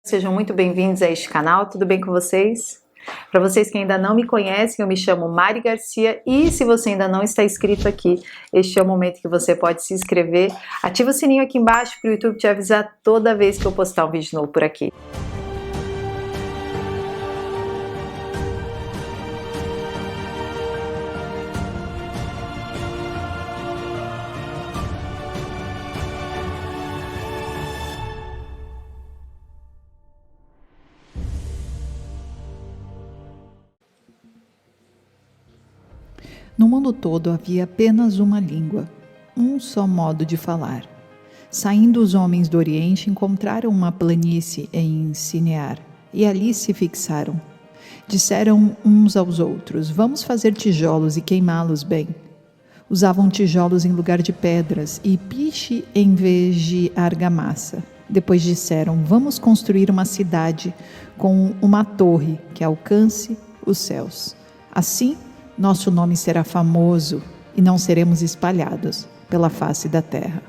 Sejam muito bem-vindos a este canal, tudo bem com vocês? Para vocês que ainda não me conhecem, eu me chamo Mari Garcia e se você ainda não está inscrito aqui, este é o momento que você pode se inscrever. Ativa o sininho aqui embaixo para o YouTube te avisar toda vez que eu postar um vídeo novo por aqui. No mundo todo havia apenas uma língua, um só modo de falar. Saindo os homens do Oriente, encontraram uma planície em Sinear, e ali se fixaram. Disseram uns aos outros: vamos fazer tijolos e queimá-los bem. Usavam tijolos em lugar de pedras e piche em vez de argamassa. Depois disseram: vamos construir uma cidade com uma torre que alcance os céus. Assim, nosso nome será famoso e não seremos espalhados pela face da terra.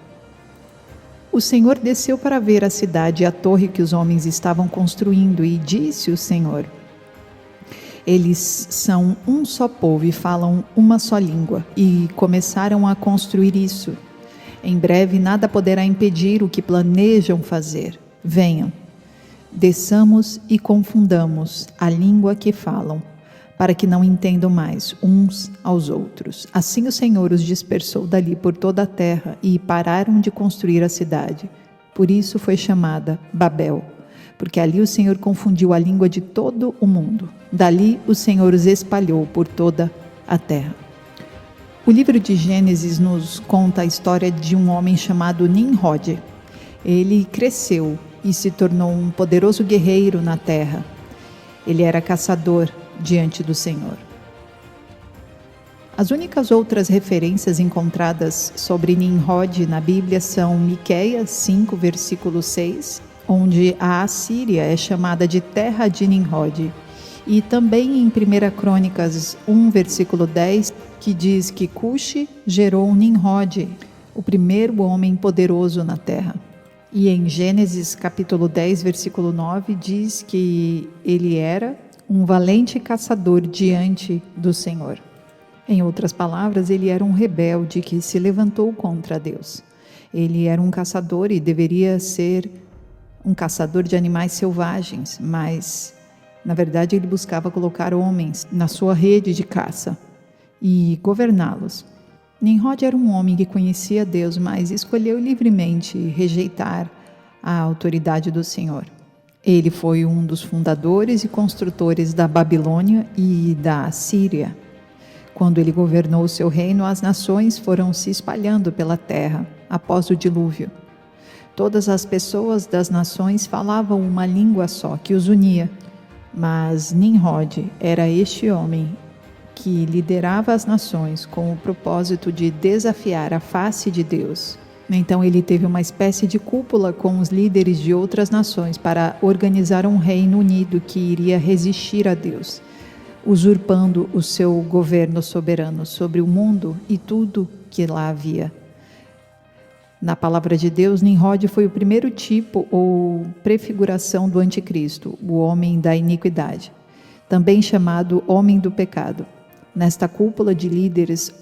O Senhor desceu para ver a cidade e a torre que os homens estavam construindo, e disse o Senhor: eles são um só povo e falam uma só língua, e começaram a construir isso. Em breve nada poderá impedir o que planejam fazer. Venham, desçamos e confundamos a língua que falam, para que não entendam mais uns aos outros. Assim o Senhor os dispersou dali por toda a terra e pararam de construir a cidade. Por isso foi chamada Babel, porque ali o Senhor confundiu a língua de todo o mundo. Dali o Senhor os espalhou por toda a terra. O livro de Gênesis nos conta a história de um homem chamado Nimrod. Ele cresceu e se tornou um poderoso guerreiro na terra. Ele era caçador diante do Senhor. As únicas outras referências encontradas sobre Nimrod na Bíblia são Miqueias 5, versículo 6, onde a Assíria é chamada de terra de Nimrod, e também em 1 Crônicas 1, versículo 10, que diz que Cuxi gerou Nimrod, o primeiro homem poderoso na terra. E em Gênesis capítulo 10, versículo 9, diz que ele era um valente caçador diante do Senhor. Em outras palavras, ele era um rebelde que se levantou contra Deus. Ele era um caçador e deveria ser um caçador de animais selvagens, mas, na verdade, ele buscava colocar homens na sua rede de caça e governá-los. Nimrod era um homem que conhecia Deus, mas escolheu livremente rejeitar a autoridade do Senhor. Ele foi um dos fundadores e construtores da Babilônia e da Assíria. Quando ele governou o seu reino, as nações foram se espalhando pela terra após o dilúvio. Todas as pessoas das nações falavam uma língua só que os unia, mas Nimrod era este homem que liderava as nações com o propósito de desafiar a face de Deus. Então ele teve uma espécie de cúpula com os líderes de outras nações para organizar um reino unido que iria resistir a Deus, usurpando o seu governo soberano sobre o mundo e tudo que lá havia. Na palavra de Deus, Nimrod foi o primeiro tipo ou prefiguração do anticristo, o homem da iniquidade, também chamado homem do pecado. Nesta cúpula de líderes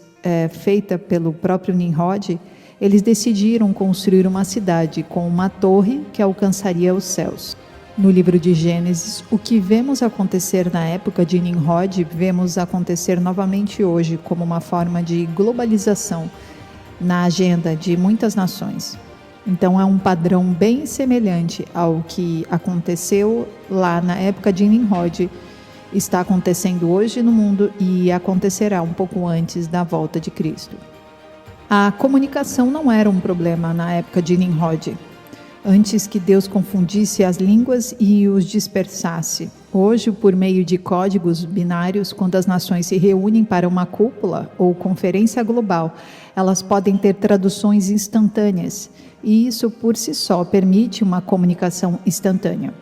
feita pelo próprio Nimrod, eles decidiram construir uma cidade com uma torre que alcançaria os céus. No livro de Gênesis, o que vemos acontecer na época de Nimrod, vemos acontecer novamente hoje como uma forma de globalização na agenda de muitas nações. Então é um padrão bem semelhante ao que aconteceu lá na época de Nimrod, está acontecendo hoje no mundo e acontecerá um pouco antes da volta de Cristo. A comunicação não era um problema na época de Nimrod, antes que Deus confundisse as línguas e os dispersasse. Hoje, por meio de códigos binários, quando as nações se reúnem para uma cúpula ou conferência global, elas podem ter traduções instantâneas, e isso por si só permite uma comunicação instantânea.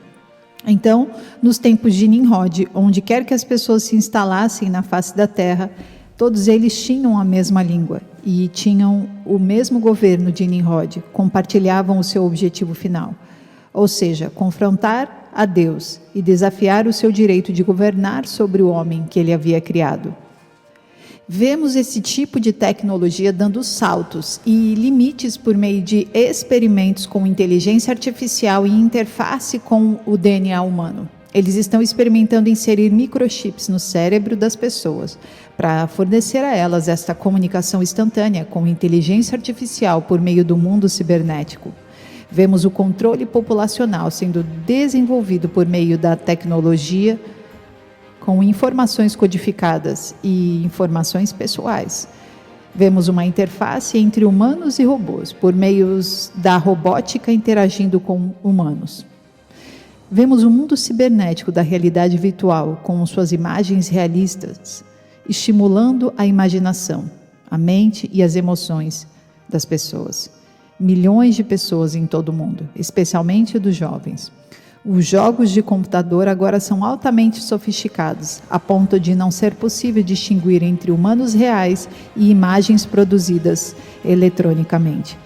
Então, nos tempos de Nimrod, onde quer que as pessoas se instalassem na face da terra, todos eles tinham a mesma língua e tinham o mesmo governo de Nimrod, compartilhavam o seu objetivo final. ou seja, confrontar a Deus e desafiar o seu direito de governar sobre o homem que ele havia criado. Vemos esse tipo de tecnologia dando saltos e limites por meio de experimentos com inteligência artificial e interface com o DNA humano. Eles estão experimentando inserir microchips no cérebro das pessoas para fornecer a elas esta comunicação instantânea com inteligência artificial por meio do mundo cibernético. Vemos o controle populacional sendo desenvolvido por meio da tecnologia com informações codificadas e informações pessoais. Vemos uma interface entre humanos e robôs, por meio da robótica interagindo com humanos. Vemos o mundo cibernético da realidade virtual, com suas imagens realistas, estimulando a imaginação, a mente e as emoções das pessoas. Milhões de pessoas em todo o mundo, especialmente dos jovens. Os jogos de computador agora são altamente sofisticados, a ponto de não ser possível distinguir entre humanos reais e imagens produzidas eletronicamente.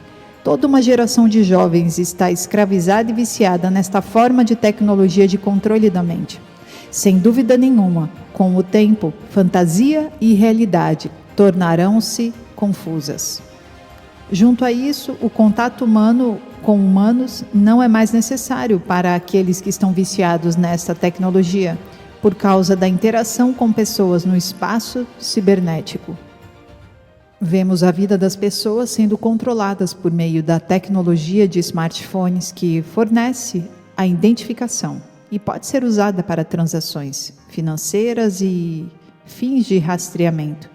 Toda uma geração de jovens está escravizada e viciada nesta forma de tecnologia de controle da mente. Sem dúvida nenhuma, com o tempo, fantasia e realidade tornarão-se confusas. Junto a isso, o contato humano com humanos não é mais necessário para aqueles que estão viciados nesta tecnologia, por causa da interação com pessoas no espaço cibernético. Vemos a vida das pessoas sendo controladas por meio da tecnologia de smartphones que fornece a identificação e pode ser usada para transações financeiras e fins de rastreamento.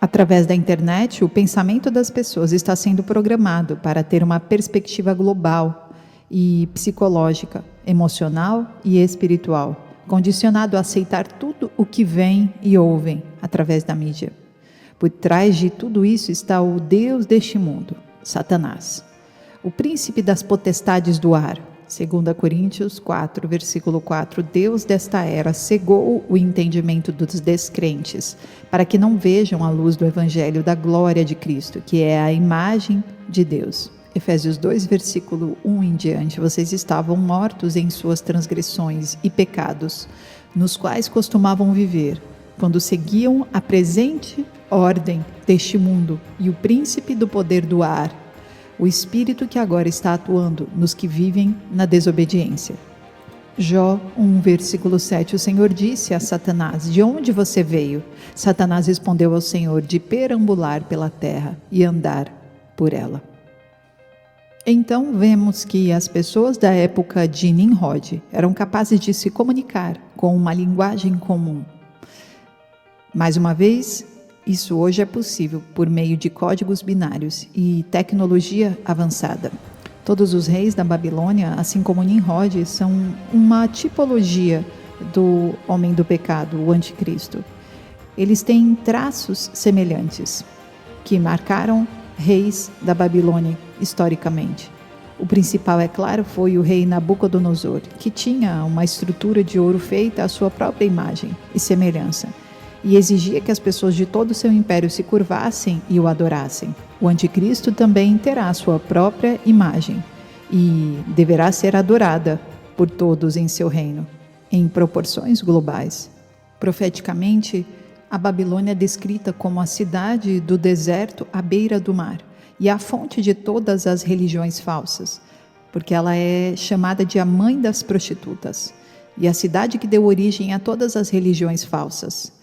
Através da internet, o pensamento das pessoas está sendo programado para ter uma perspectiva global e psicológica, emocional e espiritual, condicionado a aceitar tudo o que vem e ouvem através da mídia. Por trás de tudo isso está o Deus deste mundo, Satanás, o príncipe das potestades do ar. 2 Coríntios 4, versículo 4, Deus desta era cegou o entendimento dos descrentes, para que não vejam a luz do evangelho da glória de Cristo, que é a imagem de Deus. Efésios 2, versículo 1 em diante, vocês estavam mortos em suas transgressões e pecados, nos quais costumavam viver, quando seguiam a presente ordem deste mundo e o príncipe do poder do ar, o espírito que agora está atuando nos que vivem na desobediência. Jó 1, versículo 7, o Senhor disse a Satanás, de onde você veio? Satanás respondeu ao Senhor, de perambular pela terra e andar por ela. Então vemos que as pessoas da época de Nimrod eram capazes de se comunicar com uma linguagem comum. Mais uma vez, isso hoje é possível por meio de códigos binários e tecnologia avançada. Todos os reis da Babilônia, assim como Nimrod, são uma tipologia do homem do pecado, o anticristo. Eles têm traços semelhantes que marcaram reis da Babilônia historicamente. O principal, é claro, foi o rei Nabucodonosor, que tinha uma estrutura de ouro feita à sua própria imagem e semelhança, e exigia que as pessoas de todo o seu império se curvassem e o adorassem. O anticristo também terá a sua própria imagem e deverá ser adorada por todos em seu reino, em proporções globais. Profeticamente, a Babilônia é descrita como a cidade do deserto à beira do mar e a fonte de todas as religiões falsas, porque ela é chamada de a mãe das prostitutas e a cidade que deu origem a todas as religiões falsas.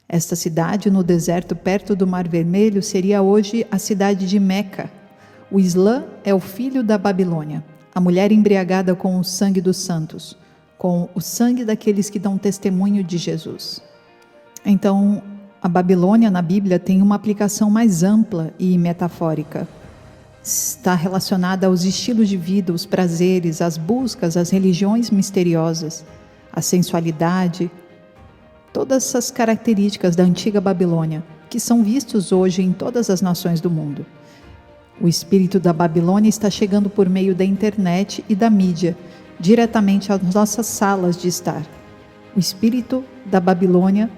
Esta cidade no deserto perto do Mar Vermelho seria hoje a cidade de Meca. O Islã é o filho da Babilônia, a mulher embriagada com o sangue dos santos, com o sangue daqueles que dão testemunho de Jesus. Então, a Babilônia na Bíblia tem uma aplicação mais ampla e metafórica. Está relacionada aos estilos de vida, os prazeres, as buscas, as religiões misteriosas, a sensualidade, todas essas características da antiga Babilônia, que são vistos hoje em todas as nações do mundo. O espírito da Babilônia está chegando por meio da internet e da mídia, diretamente às nossas salas de estar. O espírito da Babilônia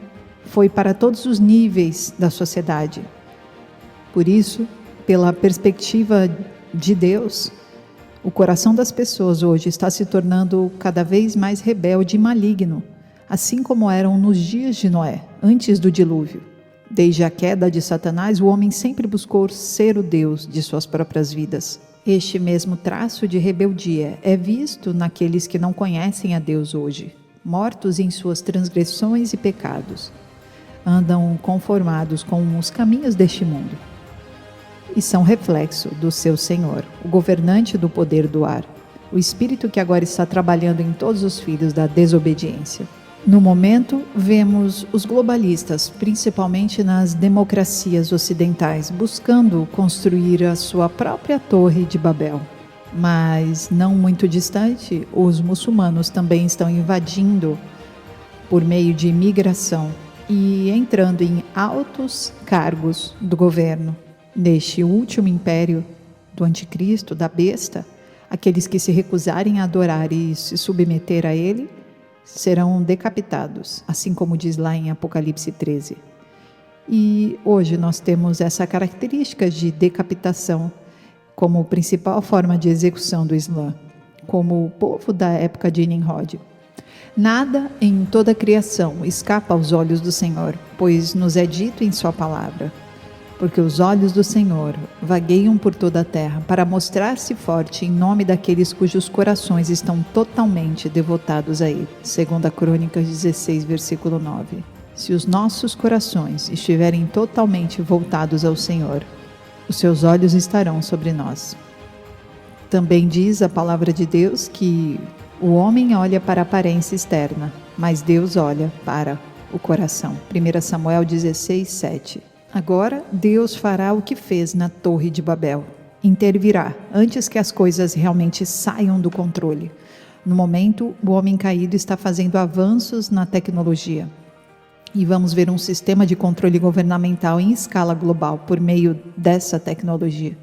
foi para todos os níveis da sociedade. Por isso, pela perspectiva de Deus, O coração das pessoas hoje está se tornando cada vez mais rebelde e maligno, assim como eram nos dias de Noé, antes do dilúvio. Desde a queda de Satanás, o homem sempre buscou ser o Deus de suas próprias vidas. Este mesmo traço de rebeldia é visto naqueles que não conhecem a Deus hoje, mortos em suas transgressões e pecados. Andam conformados com os caminhos deste mundo e são reflexo do seu Senhor, o governante do poder do ar, o Espírito que agora está trabalhando em todos os filhos da desobediência. No momento, vemos os globalistas, principalmente nas democracias ocidentais, buscando construir a sua própria Torre de Babel. Mas, não muito distante, os muçulmanos também estão invadindo por meio de imigração e entrando em altos cargos do governo. Neste último império do anticristo, da besta, aqueles que se recusarem a adorar e se submeter a ele, serão decapitados, assim como diz lá em Apocalipse 13. E hoje nós temos essa característica de decapitação como principal forma de execução do Islã, como o povo da época de Nimrod. Nada em toda a criação escapa aos olhos do Senhor, pois nos é dito em sua palavra: porque os olhos do Senhor vagueiam por toda a terra para mostrar-se forte em nome daqueles cujos corações estão totalmente devotados a Ele. 2 Crônicas 16, versículo 9. Se os nossos corações estiverem totalmente voltados ao Senhor, os seus olhos estarão sobre nós. Também diz a palavra de Deus que o homem olha para a aparência externa, mas Deus olha para o coração. 1 Samuel 16, 7. Agora Deus fará o que fez na Torre de Babel. Intervirá antes que as coisas realmente saiam do controle. No momento, o homem caído está fazendo avanços na tecnologia. E vamos ver um sistema de controle governamental em escala global por meio dessa tecnologia.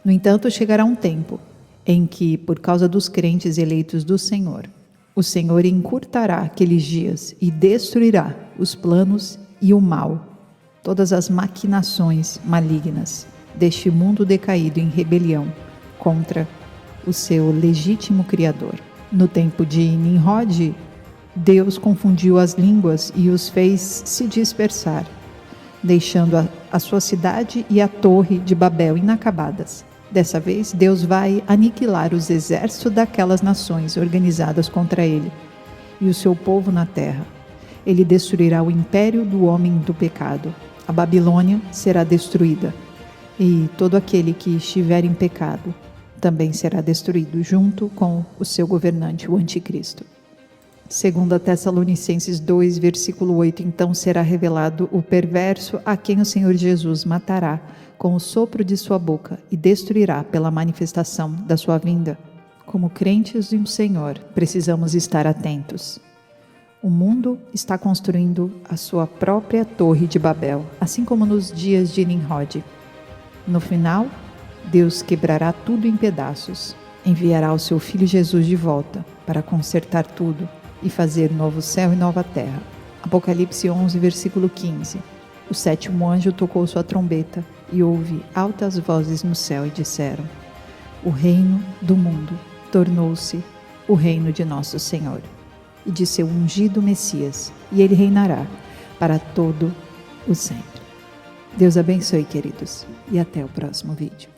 No entanto, chegará um tempo em que, por causa dos crentes eleitos do Senhor, o Senhor encurtará aqueles dias e destruirá os planos e o mal, todas as maquinações malignas deste mundo decaído em rebelião contra o seu legítimo Criador. No tempo de Nimrod, Deus confundiu as línguas e os fez se dispersar, deixando a sua cidade e a Torre de Babel inacabadas. Dessa vez, Deus vai aniquilar os exércitos daquelas nações organizadas contra ele e o seu povo na terra. Ele destruirá o império do homem do pecado. A Babilônia será destruída, e todo aquele que estiver em pecado também será destruído, junto com o seu governante, o anticristo. 2 Tessalonicenses 2, versículo 8, então será revelado o perverso a quem o Senhor Jesus matará com o sopro de sua boca e destruirá pela manifestação da sua vinda. Como crentes do Senhor, precisamos estar atentos. O mundo está construindo a sua própria Torre de Babel, assim como nos dias de Nimrod. No final, Deus quebrará tudo em pedaços, enviará o seu Filho Jesus de volta para consertar tudo e fazer novo céu e nova terra. Apocalipse 11, versículo 15. O sétimo anjo tocou sua trombeta e houve altas vozes no céu e disseram: o reino do mundo tornou-se o reino de nosso Senhor e de seu ungido Messias, e ele reinará para todo o sempre. Deus abençoe, queridos, e até o próximo vídeo.